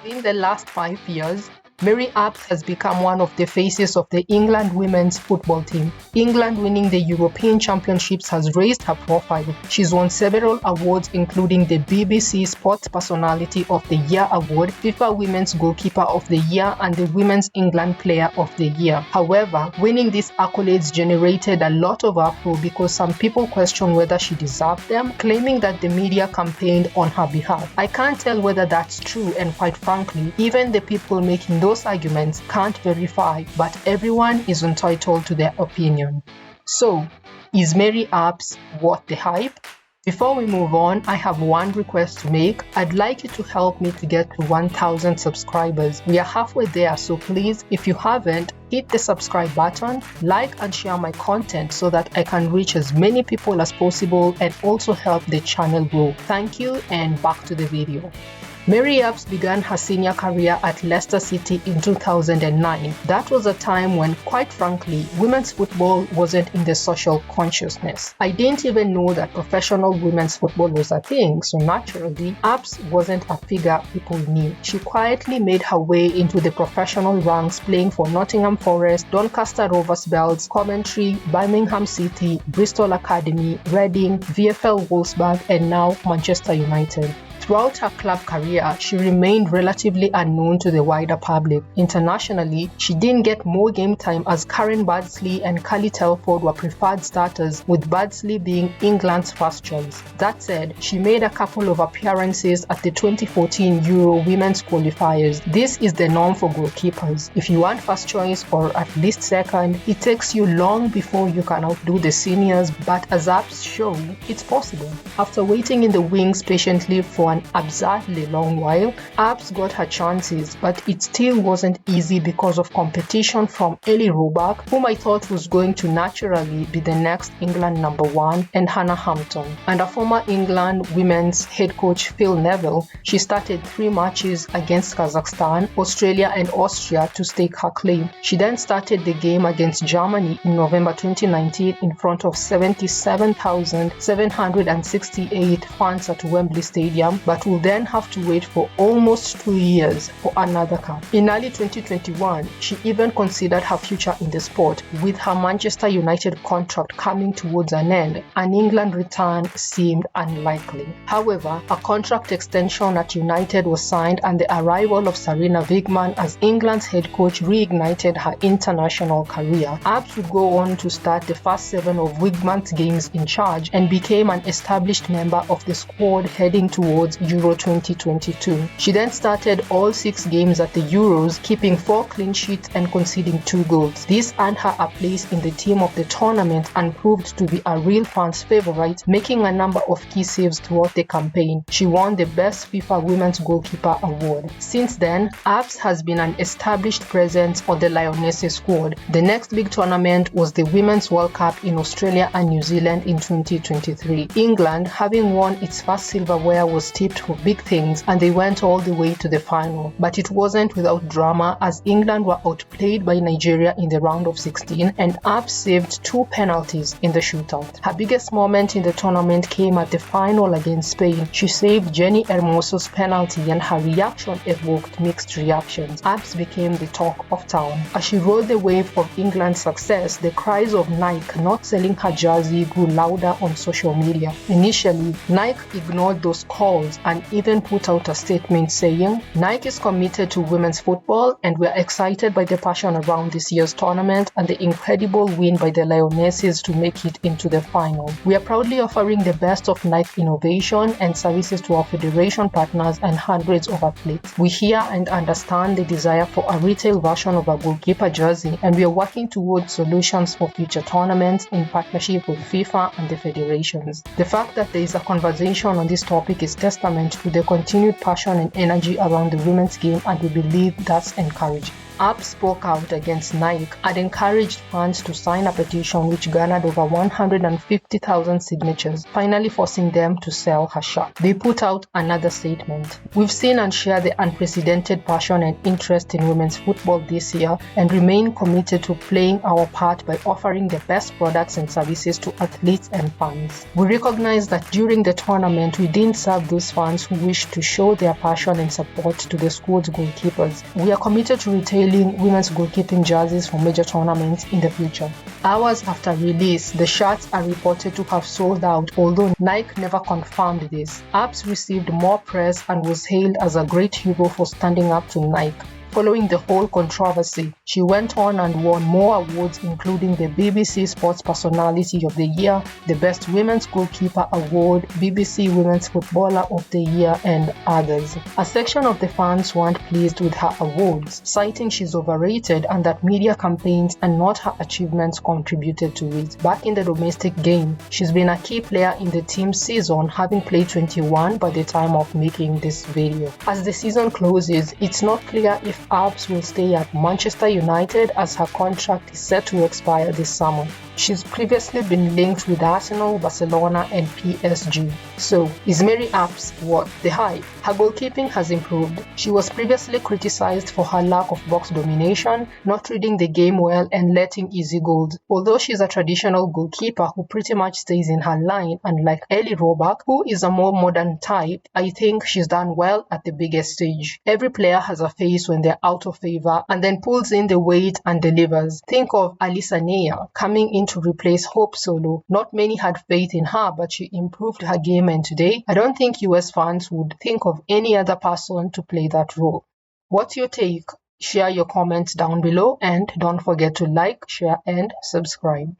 In the last 5 years, Mary Earps has become one of the faces of the England women's football team. England winning the European Championships has raised her profile. She's won several awards including the BBC Sports Personality of the Year Award, FIFA Women's Goalkeeper of the Year and the Women's England Player of the Year. However, winning these accolades generated a lot of uproar because some people question whether she deserved them, claiming that the media campaigned on her behalf. I can't tell whether that's true, and quite frankly, even the people making those arguments can't verify, but everyone is entitled to their opinion. So, is Mary Earps worth the hype? Before we move on, I have one request to make. I'd like you to help me to get to 1,000 subscribers. We are halfway there, so please, if you haven't, hit the subscribe button, like and share my content so that I can reach as many people as possible and also help the channel grow. Thank you, and back to the video. Mary Earps began her senior career at Leicester City in 2009. That was a time when, quite frankly, women's football wasn't in the social consciousness. I didn't even know that professional women's football was a thing, so naturally, Earps wasn't a figure people knew. She quietly made her way into the professional ranks, playing for Nottingham Forest, Doncaster Rovers Bells, Coventry, Birmingham City, Bristol Academy, Reading, VfL Wolfsburg, and now Manchester United. Throughout her club career, she remained relatively unknown to the wider public. Internationally, she didn't get more game time as Karen Bardsley and Callie Telford were preferred starters, with Bardsley being England's first choice. That said, she made a couple of appearances at the 2014 Euro Women's Qualifiers. This is the norm for goalkeepers. If you aren't first choice or at least second, it takes you long before you can outdo the seniors, but as Earps show, it's possible. After waiting in the wings patiently for an absurdly long while, Earps got her chances, but it still wasn't easy because of competition from Ellie Roebuck, whom I thought was going to naturally be the next England number one, and Hannah Hampton. Under former England women's head coach Phil Neville, she started 3 matches against Kazakhstan, Australia and Austria to stake her claim. She then started the game against Germany in November 2019 in front of 77,768 fans at Wembley Stadium, but will then have to wait for almost 2 years for another cap. In early 2021, she even considered her future in the sport, with her Manchester United contract coming towards an end. An England return seemed unlikely. However, a contract extension at United was signed, and the arrival of Sarina Wiegman as England's head coach reignited her international career. Earps would go on to start the first 7 of Wiegman's games in charge and became an established member of the squad heading towards Euro 2022. She then started all 6 games at the Euros, keeping 4 clean sheets and conceding 2 goals. This earned her a place in the team of the tournament and proved to be a real fans' favorite, making a number of key saves throughout the campaign. She won the Best FIFA Women's Goalkeeper award. Since then, Earps has been an established presence on the Lionesses squad. The next big tournament was the Women's World Cup in Australia and New Zealand in 2023. England, having won its first silverware, was tipped for big things, and they went all the way to the final. But it wasn't without drama, as England were outplayed by Nigeria in the round of 16, and Earps saved 2 penalties in the shootout. Her biggest moment in the tournament came at the final against Spain. She saved Jenny Hermoso's penalty, and her reaction evoked mixed reactions. Earps became the talk of town. As she rode the wave of England's success, the cries of Nike not selling her jersey grew louder on social media. Initially, Nike ignored those calls and even put out a statement saying, "Nike is committed to women's football, and we're excited by the passion around this year's tournament and the incredible win by the Lionesses to make it into the final. We are proudly offering the best of Nike innovation and services to our federation partners and hundreds of athletes. We hear and understand the desire for a retail version of a goalkeeper jersey, and we are working towards solutions for future tournaments in partnership with FIFA and the federations." The fact that there is a conversation on this topic is testament to the continued passion and energy around the women's game, and we believe that's encouraging. Earps spoke out against Nike and encouraged fans to sign a petition which garnered over 150,000 signatures, finally forcing them to sell her shirt. They put out another statement. "We've seen and shared the unprecedented passion and interest in women's football this year and remain committed to playing our part by offering the best products and services to athletes and fans. We recognize that during the tournament we didn't serve those fans who wished to show their passion and support to the school's goalkeepers. We are committed to retailing women's goalkeeping jerseys for major tournaments in the future." Hours after release, the shirts are reported to have sold out, although Nike never confirmed this. Earps received more press and was hailed as a great hero for standing up to Nike. Following the whole controversy, she went on and won more awards, including the BBC Sports Personality of the Year, the Best Women's Goalkeeper Award, BBC Women's Footballer of the Year, and others. A section of the fans weren't pleased with her awards, citing she's overrated and that media campaigns and not her achievements contributed to it. Back in the domestic game, she's been a key player in the team's season, having played 21 by the time of making this video. As the season closes, it's not clear if Earps will stay at Manchester United as her contract is set to expire this summer. She's previously been linked with Arsenal, Barcelona, and PSG. So, is Mary Earps worth the hype? Her goalkeeping has improved. She was previously criticized for her lack of box domination, not reading the game well, and letting easy goals. Although she's a traditional goalkeeper who pretty much stays in her line, unlike Ellie Roebuck, who is a more modern type, I think she's done well at the biggest stage. Every player has a phase when they're out of favor and then pulls in the weight and delivers. Think of Alisa Neya coming in to replace Hope Solo. Not many had faith in her, but she improved her game, and today I don't think US fans would think of any other person to play that role. What's your take? Share your comments down below and don't forget to like, share and subscribe.